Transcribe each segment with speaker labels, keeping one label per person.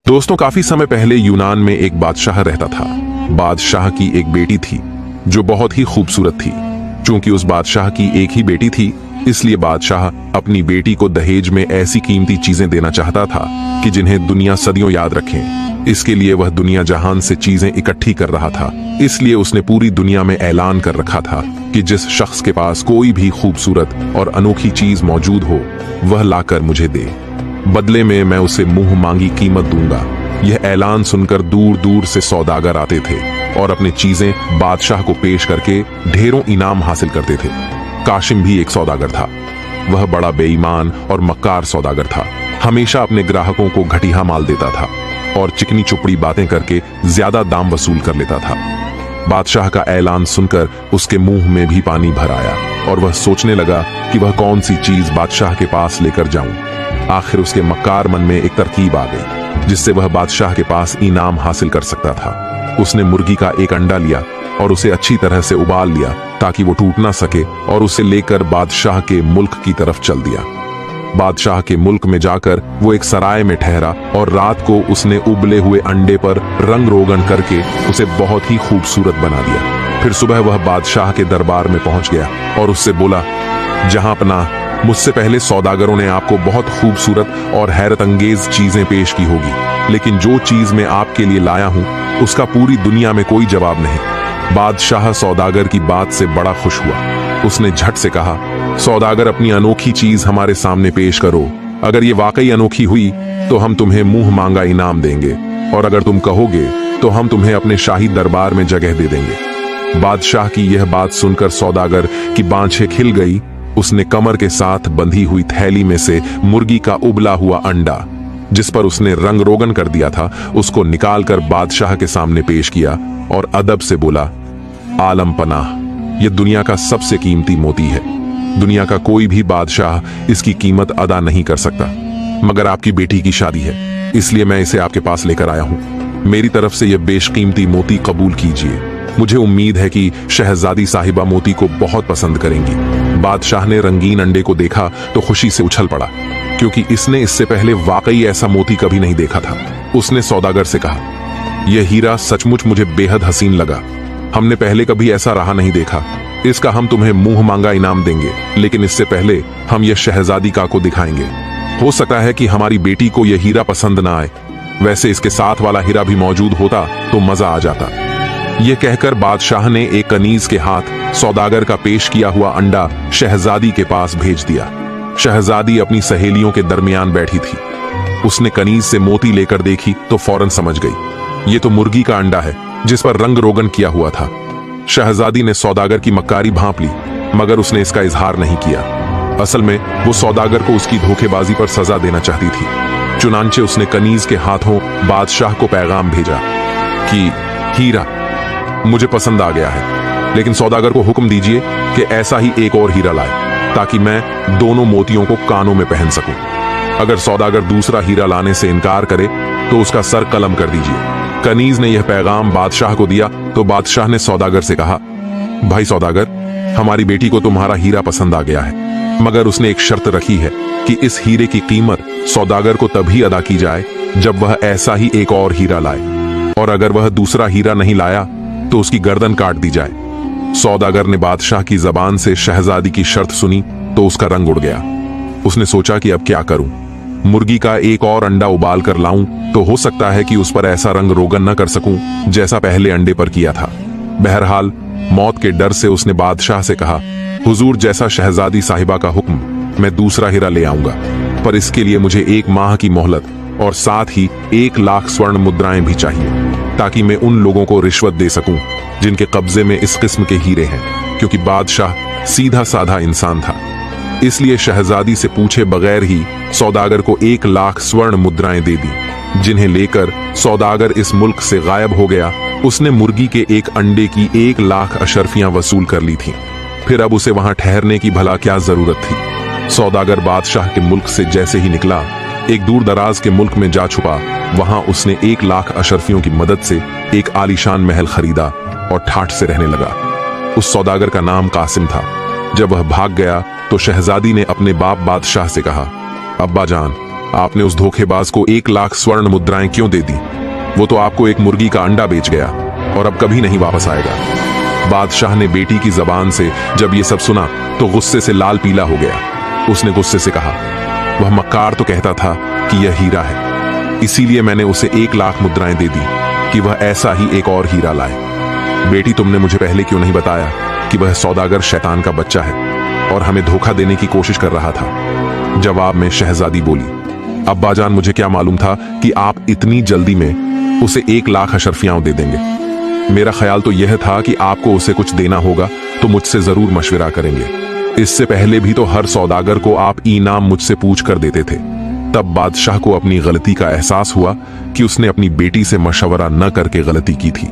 Speaker 1: दोस्तों, काफी समय पहले यूनान में एक बादशाह रहता था। बादशाह की एक बेटी थी जो बहुत ही खूबसूरत थी। चूंकि उस बादशाह की एक ही बेटी थी, इसलिए बादशाह अपनी बेटी को दहेज में ऐसी कीमती चीजें देना चाहता था कि जिन्हें दुनिया सदियों याद रखें। इसके लिए वह दुनिया जहान से चीजें इकट्ठी कर रहा था। इसलिए उसने पूरी दुनिया में ऐलान कर रखा था कि जिस शख्स के पास कोई भी खूबसूरत और अनोखी चीज मौजूद हो, वह लाकर मुझे दे। बदले में मैं उसे मुंह मांगी कीमत दूंगा। यह ऐलान सुनकर दूर दूर से सौदागर आते थे और अपनी चीजें बादशाह को पेश करके ढेरों इनाम हासिल करते थे। काशिम भी एक सौदागर था। वह बड़ा बेईमान और मक्कार सौदागर था। हमेशा अपने ग्राहकों को घटिया माल देता था और चिकनी चुपड़ी बातें करके ज्यादा दाम वसूल कर लेता था। बादशाह का ऐलान सुनकर उसके मुंह में भी पानी भर आया और वह सोचने लगा कि वह कौन सी चीज बादशाह के पास लेकर जाऊं। आखिर उसके मक्कार मन में एक तरकीब आ गई जिससे वह बादशाह के पास इनाम हासिल कर सकता था। उसने मुर्गी का एक अंडा लिया और उसे अच्छी तरह से उबाल लिया ताकि वो टूट ना सके और उसे लेकर बादशाह के मुल्क की तरफ चल दिया। बादशाह के मुल्क में जाकर वो एक सराय में ठहरा और रात को उसने उबले हुए अंडे पर रंग रोगन करके उसे बहुत ही खूबसूरत बना दिया। फिर सुबह वह बादशाह के दरबार में पहुंच गया और उससे बोला, जहांपनाह, मुझसे पहले सौदागरों ने आपको बहुत खूबसूरत और हैरत अंगेज चीजें पेश की होगी, लेकिन जो चीज मैं आपके लिए लाया हूं उसका पूरी दुनिया में कोई जवाब नहीं। बादशाह सौदागर की बात से बड़ा खुश हुआ। उसने झट से कहा, सौदागर, अपनी अनोखी चीज हमारे सामने पेश करो। अगर ये वाकई अनोखी हुई तो हम तुम्हें मुंह मांगा इनाम देंगे, और अगर तुम कहोगे तो हम तुम्हें अपने शाही दरबार में जगह दे देंगे। बादशाह की यह बात सुनकर सौदागर की बाँछें खिल गई। उसने कमर के साथ बंधी हुई थैली में से मुर्गी का उबला हुआ अंडा, जिस पर उसने रंग रोगन कर दिया था, उसको निकालकर बादशाह के सामने पेश किया और अदब से बोला, आलम पनाह, यह दुनिया का सबसे कीमती मोती है। दुनिया का कोई भी बादशाह इसकी कीमत अदा नहीं कर सकता, मगर आपकी बेटी की शादी है, इसलिए मैं इसे आपके पास लेकर आया हूं। मेरी तरफ से यह बेशकीमती मोती कबूल कीजिए। मुझे उम्मीद है कि शहजादी साहिबा मोती को बहुत पसंद करेंगी। बादशाह ने रंगीन अंडे को देखा तो खुशी से उछल पड़ा, क्योंकि इसने इससे पहले वाकई ऐसा मोती कभी नहीं देखा था। उसने सौदागर से कहा, यह हीरा सचमुच मुझे बेहद हसीन लगा। हमने पहले कभी ऐसा रहा नहीं देखा। इसका हम तुम्हें मुंह मांगा इनाम देंगे, लेकिन इससे पहले हम यह शहजादी का को दिखाएंगे। हो सकता है कि हमारी बेटी को यह हीरा पसंद ना आए। वैसे इसके साथ वाला हीरा भी मौजूद होता तो मजा आ जाता। यह कहकर बादशाह ने एक कनीज के हाथ सौदागर का पेश किया हुआ अंडा शहजादी के पास भेज दिया। शहजादी अपनी सहेलियों के दरमियान बैठी थी। उसने कनीज से मोती लेकर देखी तो फौरन समझ गई, ये तो मुर्गी का अंडा है जिस पर रंग रोगन किया हुआ था। शहजादी ने सौदागर की मक्कारी भांप ली, मगर उसने इसका इजहार नहीं किया। असल में वो सौदागर को उसकी धोखेबाजी पर सजा देना चाहती थी। चुनांचे उसने कनीज के हाथों बादशाह को पैगाम भेजा कि हीरा मुझे पसंद आ गया है, लेकिन सौदागर को हुक्म दीजिए कि ऐसा ही एक और हीरा लाए ताकि मैं दोनों मोतियों को कानों में पहन सकूं। अगर सौदागर दूसरा हीरा लाने से इनकार करे तो उसका सर कलम कर दीजिए। कनीज ने यह पैगाम बादशाह को दिया तो बादशाह ने सौदागर से कहा, भाई सौदागर, हमारी बेटी को तुम्हारा हीरा पसंद आ गया है, मगर उसने एक शर्त रखी है कि इस हीरे की कीमत सौदागर को तभी अदा की जाए जब वह ऐसा ही एक और हीरा लाए, और अगर वह दूसरा हीरा नहीं लाया तो उसकी गर्दन काट दी जाए। सौदागर ने बादशाह की जबान से शहजादी की शर्त सुनी तो उसका रंग उड़ गया। उसने सोचा कि अब क्या करूं। मुर्गी का एक और अंडा उबाल कर लाऊं तो हो सकता है कि उस पर ऐसा रंग रोगन न कर सकूं जैसा पहले अंडे पर किया था। बहरहाल मौत के डर से उसने बादशाह से कहा, हुजूर, जैसा शहजादी साहिबा का हुक्म, मैं दूसरा हीरा ले आऊंगा, पर इसके लिए मुझे 1 माह की मोहलत और साथ ही 1 लाख स्वर्ण मुद्राएं भी चाहिए, ताकि मैं उन लोगों को रिश्वत दे सकूं जिनके कब्जे में इस किस्म के हीरे हैं। क्योंकि बादशाह सीधा साधा इंसान था, इसलिए शहजादी से पूछे बगैर ही सौदागर को 1 लाख स्वर्ण मुद्राएं दे दी, जिन्हें लेकर सौदागर इस मुल्क से गायब हो गया। उसने मुर्गी के एक अंडे की 1 लाख अशर्फियां वसूल कर ली थीं। फिर अब उसे वहां ठहरने की भला क्या जरूरत थी। सौदागर बादशाह के मुल्क से जैसे ही निकला, एक दूर दराज के मुल्क में जा छुपा। वहां उसने 1 लाख अशर्फियों की मदद से एक आलीशान महल खरीदा और ठाठ से रहने लगा। उस सौदागर का नाम कासिम था। जब वह भाग गया तो शहजादी ने अपने बाप बादशाह से कहा, अब्बा जान, आपने उस धोखेबाज को 1 लाख स्वर्ण मुद्राएं क्यों दे दी? वो तो आपको एक मुर्गी का अंडा बेच गया और अब कभी नहीं वापस आएगा। बादशाह ने बेटी की जबान से जब ये सब सुना तो गुस्से से लाल पीला हो गया। उसने गुस्से से कहा, वह मक्कार तो कहता था कि यह हीरा है, इसीलिए मैंने उसे 1 लाख मुद्राएं दे दी कि वह ऐसा ही एक और हीरा लाए। बेटी, तुमने मुझे पहले क्यों नहीं बताया कि वह सौदागर शैतान का बच्चा है और हमें धोखा देने की कोशिश कर रहा था? जवाब में शहजादी बोली, अब्बाजान, मुझे क्या मालूम था कि आप इतनी जल्दी में उसे 1 लाख अशरफियां दे देंगे। मेरा ख्याल तो यह था कि आपको उसे कुछ देना होगा तो मुझसे जरूर मशविरा करेंगे। इससे पहले भी तो हर सौदागर को आप इनाम मुझसे पूछ कर देते थे। तब बादशाह को अपनी गलती का एहसास हुआ कि उसने अपनी बेटी से मशवरा न करके गलती की थी।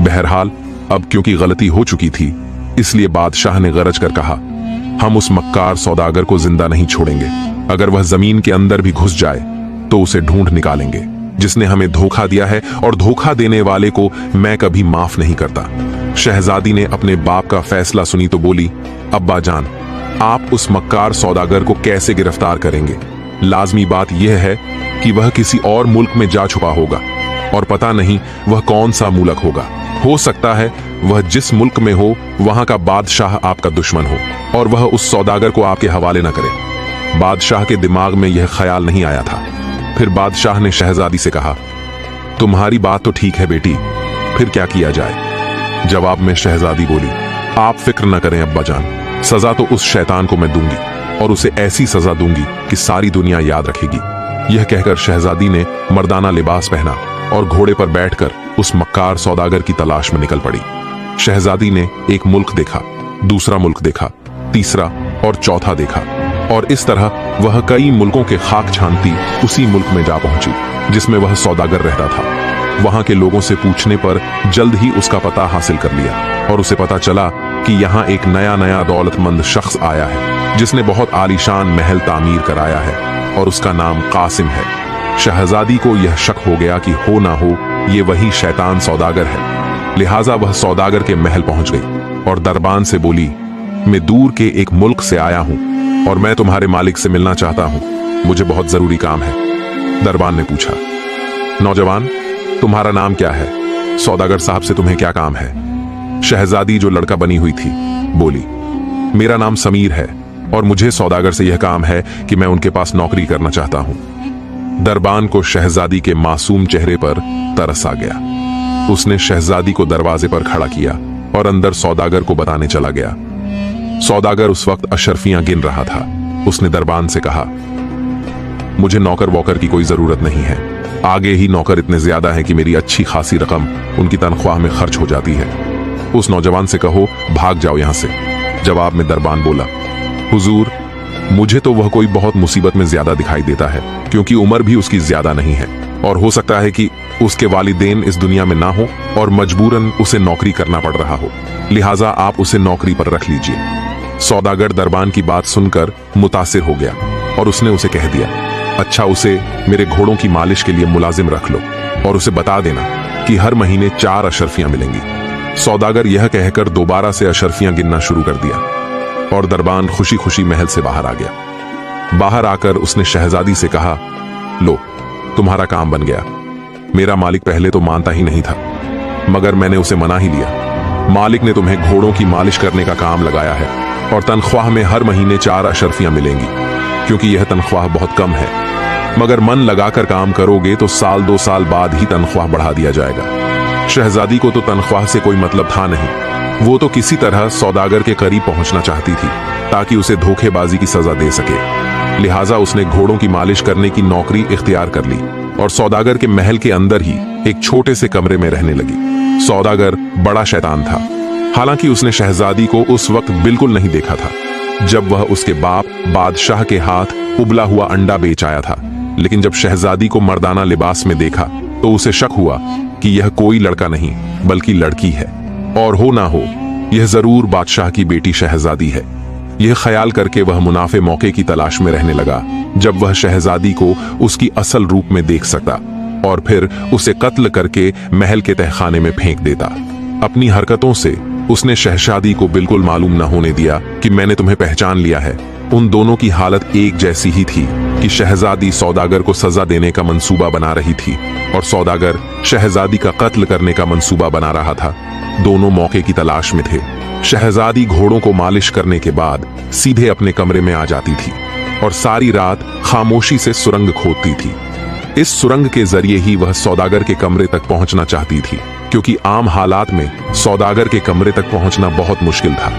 Speaker 1: बहरहाल अब क्योंकि गलती हो चुकी थी, इसलिए बादशाह ने गरज कर कहा, हम उस मक्कार सौदागर को जिंदा नहीं छोड़ेंगे। अगर वह जमीन के अंदर भी घुस जाए तो उसे ढूंढ निकालेंगे, जिसने हमें धोखा दिया है, और धोखा देने वाले को मैं कभी माफ नहीं करता। शहजादी ने अपने बाप का फैसला सुनी तो बोली, अब्बा जान, आप उस मक्कार सौदागर को कैसे गिरफ्तार करेंगे? लाजमी बात यह है कि वह किसी और मुल्क में जा छुपा होगा और पता नहीं वह कौन सा मुल्क होगा। हो सकता है वह जिस मुल्क में हो वहां का बादशाह आपका दुश्मन हो और वह उस सौदागर को आपके हवाले न करे। बादशाह के दिमाग में यह ख्याल नहीं आया था। फिर बादशाह ने शहजादी से कहा, तुम्हारी बात तो ठीक है बेटी, फिर क्या किया जाए? जवाब में शहजादी बोली, आप फिक्र न करें अब्बा जान, सजा तो उस शैतान को मैं दूंगी और उसे ऐसी सजा दूंगी कि सारी दुनिया याद रखेगी। यह कहकर शहजादी ने मर्दाना लिबास पहना और घोड़े पर बैठकर उस मक्कार सौदागर की तलाश में निकल पड़ी। शहजादी ने एक मुल्क देखा, दूसरा मुल्क देखा, तीसरा और चौथा देखा, और इस तरह वह कई मुल्कों के खाक छानती उसी मुल्क में जा पहुंची जिसमें वह सौदागर रहता था। वहां के लोगों से पूछने पर जल्द ही उसका पता हासिल कर लिया और उसे पता चला कि यहाँ एक नया दौलतमंद शख्स आया है जिसने बहुत आलीशान महल तामीर कराया है और उसका नाम कासिम है। शहजादी को यह शक हो गया कि हो ना हो ये वही शैतान सौदागर है। लिहाजा वह सौदागर के महल पहुंच गई और दरबान से बोली, मैं दूर के एक मुल्क से आया हूं और मैं तुम्हारे मालिक से मिलना चाहता हूं, मुझे बहुत जरूरी काम है। दरबान ने पूछा, नौजवान, तुम्हारा नाम क्या है? सौदागर साहब से तुम्हें क्या काम है? शहजादी, जो लड़का बनी हुई थी, बोली, मेरा नाम समीर है और मुझे सौदागर से यह काम है कि मैं उनके पास नौकरी करना चाहता हूं। दरबान को शहजादी के मासूम चेहरे पर तरस आ गया। उसने शहजादी को दरवाजे पर खड़ा किया और अंदर सौदागर को बताने चला गया। सौदागर उस वक्त अशरफियां गिन रहा था। उसने दरबान से कहा, मुझे नौकर वोकर की कोई जरूरत नहीं है। आगे ही नौकर इतने ज्यादा हैं कि मेरी अच्छी खासी रकम उनकी तनख्वाह में खर्च हो जाती है। उस नौजवान से कहो भाग जाओ यहां से। जवाब में दरबान बोला, हुजूर, मुझे तो वह कोई बहुत मुसीबत में ज्यादा दिखाई देता है, क्योंकि उम्र भी उसकी ज्यादा नहीं है और हो सकता है कि उसके वालिदैन इस दुनिया में ना हो और मजबूरन उसे नौकरी करना पड़ रहा हो, लिहाजा आप उसे नौकरी पर रख लीजिए। सौदागर दरबान की बात सुनकर मुतासिर हो गया और उसने उसे कह दिया, अच्छा, उसे मेरे घोड़ों की मालिश के लिए मुलाजिम रख लो और उसे बता देना कि हर महीने 4 अशरफियां मिलेंगी। सौदागर यह कहकर दोबारा से अशरफियां गिनना शुरू कर दिया और दरबान खुशी खुशी महल से बाहर आ गया। बाहर आकर उसने शहजादी से कहा, लो, तुम्हारा काम बन गया। मेरा मालिक पहले तो मानता ही नहीं था, मगर मैंने उसे मना ही लिया। मालिक ने तुम्हें घोड़ों की मालिश करने का काम लगाया है और तनख्वाह में हर महीने 4 अशरफियां मिलेंगी, क्योंकि यह तनख्वाह बहुत कम है। मगर मन लगाकर काम करोगे तो 1-2 साल बाद ही तनख्वाह बढ़ा दिया जाएगा। शहजादी को तो तनख्वाह से कोई मतलब था नहीं। वो तो किसी तरह सौदागर के करीब पहुंचना चाहती थी ताकि उसे धोखेबाजी की सजा दे सके। लिहाजा उसने घोड़ों की मालिश करने की नौकरी इख्तियार कर ली और सौदागर के महल के अंदर ही एक छोटे से कमरे में रहने लगी। सौदागर बड़ा शैतान था। हालांकि उसने शहजादी को उस वक्त बिल्कुल नहीं देखा था जब वह उसके बाप बादशाह के हाथ उबला हुआ अंडा बेच आया था, लेकिन जब शहजादी को मर्दाना लिबास में देखा तो उसे शक हुआ कि यह कोई लड़का नहीं बल्कि लड़की है, और हो ना हो यह जरूर बादशाह की बेटी शहजादी है। यह ख्याल करके वह मुनाफे मौके की तलाश में रहने लगा जब वह शहजादी को उसकी असल रूप में देख सकता और फिर उसे कत्ल करके महल के तहखाने में फेंक देता। अपनी हरकतों से उसने शहजादी को बिल्कुल मालूम न होने दिया कि मैंने तुम्हें पहचान लिया है। उन दोनों की हालत एक जैसी ही थी कि शहजादी सौदागर को सजा देने का मंसूबा बना रही थी और सौदागर शहजादी का कत्ल करने का मंसूबा बना रहा था। दोनों मौके की तलाश में थे। शहजादी घोड़ों को मालिश करने के बाद सीधे अपने कमरे में आ जाती थी और सारी रात खामोशी से सुरंग खोदती थी। इस सुरंग के जरिए ही वह सौदागर के कमरे तक पहुंचना चाहती थी, क्योंकि आम हालात में सौदागर के कमरे तक पहुंचना बहुत मुश्किल था।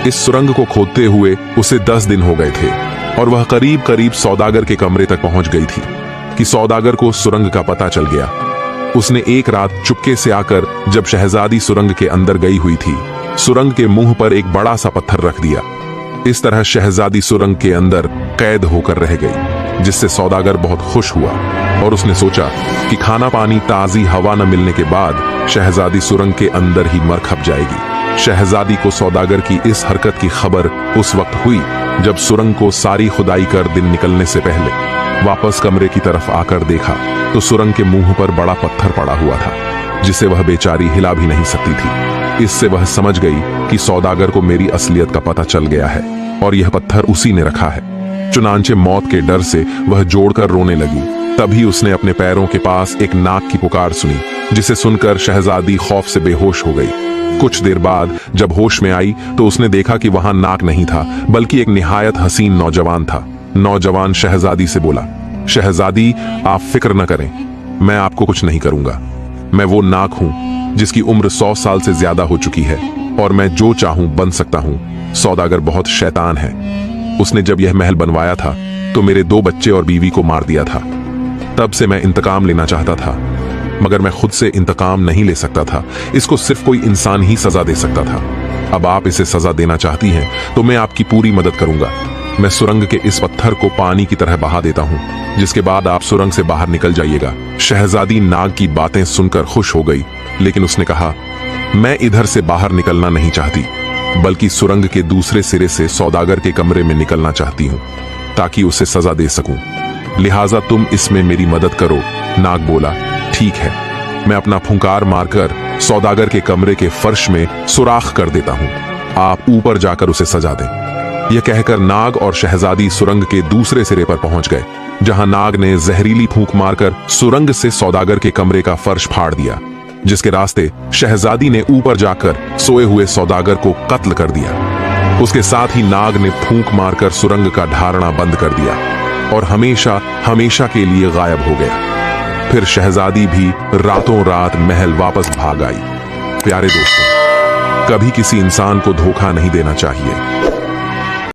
Speaker 1: इस सुरंग को खोदते हुए उसे 10 दिन हो गए थे और वह करीब करीब सौदागर के कमरे तक पहुंच गई थी कि सौदागर को सुरंग का पता चल गया। उसने एक रात चुपके से आकर, जब शहजादी सुरंग के अंदर गई हुई थी, सुरंग के मुंह पर एक बड़ा सा पत्थर रख दिया। इस तरह शहजादी सुरंग के अंदर कैद होकर रह गई, जिससे सौदागर बहुत खुश हुआ और उसने सोचा कि खाना पानी ताजी हवा न मिलने के बाद शहजादी सुरंग के अंदर ही मर खप जाएगी। शहजादी को सौदागर की इस हरकत की खबर उस वक्त हुई जब सुरंग को सारी खुदाई कर दिन निकलने से पहले वापस कमरे की तरफ आकर देखा तो सुरंग के मुंह पर बड़ा पत्थर पड़ा हुआ था, जिसे वह बेचारी हिला भी नहीं सकती थी। इससे वह समझ गई कि सौदागर को मेरी असलियत का पता चल गया है और यह पत्थर उसी ने रखा है। चुनांचे मौत के डर से वह जोड़कर रोने लगी। तभी उसने अपने पैरों के पास एक नाक की पुकार सुनी, जिसे सुनकर शहजादी खौफ से बेहोश हो गई। कुछ देर बाद जब होश में आई तो उसने देखा कि वहां नाक नहीं था, बल्कि एक निहायत हसीन नौजवान था। नौजवान शहजादी से बोला, शहजादी आप फिक्र न करें, मैं आपको कुछ नहीं करूंगा। मैं वो नाक हूं जिसकी उम्र 100 साल से ज्यादा हो चुकी है और मैं जो चाहूं बन सकता हूं। सौदागर बहुत शैतान है। उसने जब यह महल बनवाया था तो मेरे 2 बच्चे और बीवी को मार दिया था। तब से मैं इंतकाम लेना चाहता था, मगर मैं खुद से इंतकाम नहीं ले सकता था। इसको सिर्फ कोई इंसान ही सजा दे सकता था। अब आप इसे सजा देना चाहती हैं तो मैं आपकी पूरी मदद करूंगा। मैं सुरंग के इस पत्थर को पानी की तरह बहा देता हूं, जिसके बाद आप सुरंग से बाहर निकल जाइएगा। शहजादी नाग की बातें सुनकर खुश हो गई, लेकिन उसने कहा, मैं इधर से बाहर निकलना नहीं चाहती, बल्कि सुरंग के दूसरे सिरे से सौदागर के कमरे में निकलना चाहती हूं, ताकि उसे सजा दे सकूं। लिहाजा तुम इसमें मेरी मदद करो। नाग बोला, ठीक है, मैं अपना फुंकार मारकर सौदागर के कमरे के फर्श में सुराख कर देता हूं। आप ऊपर जाकर उसे सजा दें। यह कहकर नाग और शहजादी सुरंग के दूसरे सिरे पर पहुंच गए, जहां नाग ने जहरीली फूंक मारकर सुरंग से सौदागर के कमरे का फर्श फाड़ दिया, जिसके रास्ते शहजादी ने ऊपर जाकर सोए हुए सौदागर को कत्ल कर दिया। उसके साथ ही नाग ने फूंक मारकर सुरंग का ढारणा बंद कर दिया और हमेशा हमेशा के लिए गायब हो गया। फिर शहजादी भी रातों रात महल वापस भाग आई। प्यारे दोस्तों, कभी किसी इंसान को धोखा नहीं देना चाहिए।